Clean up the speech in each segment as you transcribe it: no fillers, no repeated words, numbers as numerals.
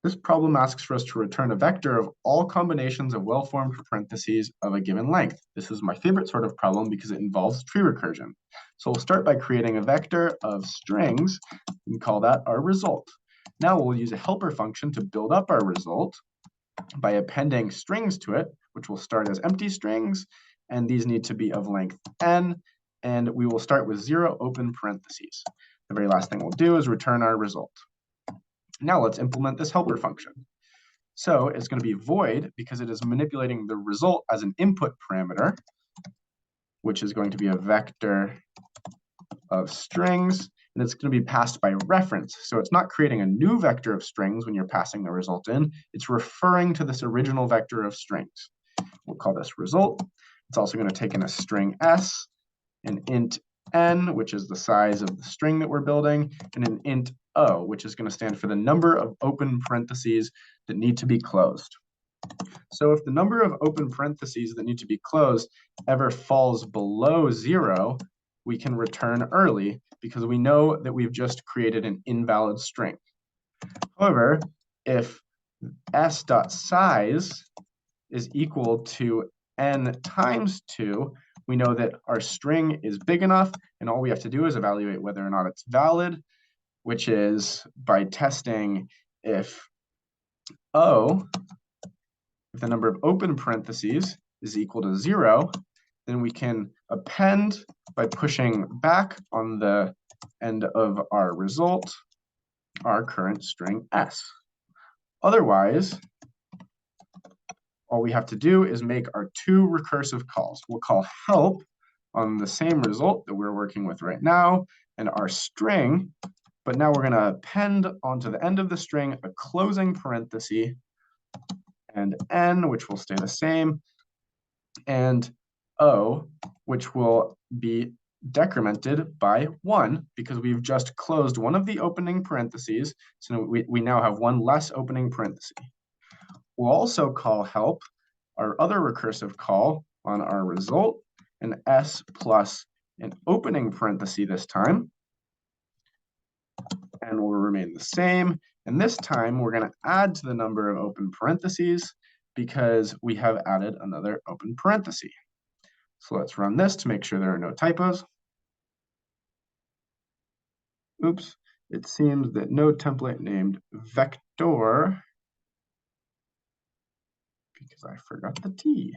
This problem asks for us to return a vector of all combinations of well-formed parentheses of a given length. This is my favorite sort of problem because it involves tree recursion. So we'll start by creating a vector of strings and call that our result. Now we'll use a helper function to build up our result by appending strings to it, which will start as empty strings, and these need to be of length n, and we will start with 0 open parentheses. The very last thing we'll do is return our result. Now let's implement this helper function. So it's going to be void because it is manipulating the result as an input parameter, which is going to be a vector of strings, and it's going to be passed by reference. So it's not creating a new vector of strings when you're passing the result in. It's referring to this original vector of strings. We'll call this result. It's also going to take in a string s, an int n, which is the size of the string that we're building, and an int o, which is going to stand for the number of open parentheses that need to be closed. So if the number of open parentheses that need to be closed ever falls below 0, we can return early because we know that we've just created an invalid string. However, if s.size is equal to n times 2, we know that our string is big enough, and all we have to do is evaluate whether or not it's valid, which is by testing if the number of open parentheses is equal to 0, then we can append by pushing back on the end of our result our current string s. Otherwise, all we have to do is make our two recursive calls. We'll call help on the same result that we're working with right now, and our string, but now we're going to append onto the end of the string a closing parenthesis, and n, which will stay the same, and o, which will be decremented by 1 because we've just closed one of the opening parentheses, so we now have one less opening parenthesis. We'll also call help, our other recursive call on our result, an s plus an opening parenthesis this time, and will remain the same. And this time, we're going to add to the number of open parentheses because we have added another open parenthesis. So let's run this to make sure there are no typos. Oops, it seems that no template named vector, because I forgot the T.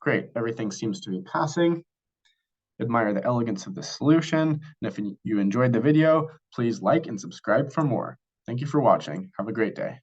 Great, everything seems to be passing. Admire the elegance of the solution, and if you enjoyed the video, please like and subscribe for more. Thank you for watching. Have a great day.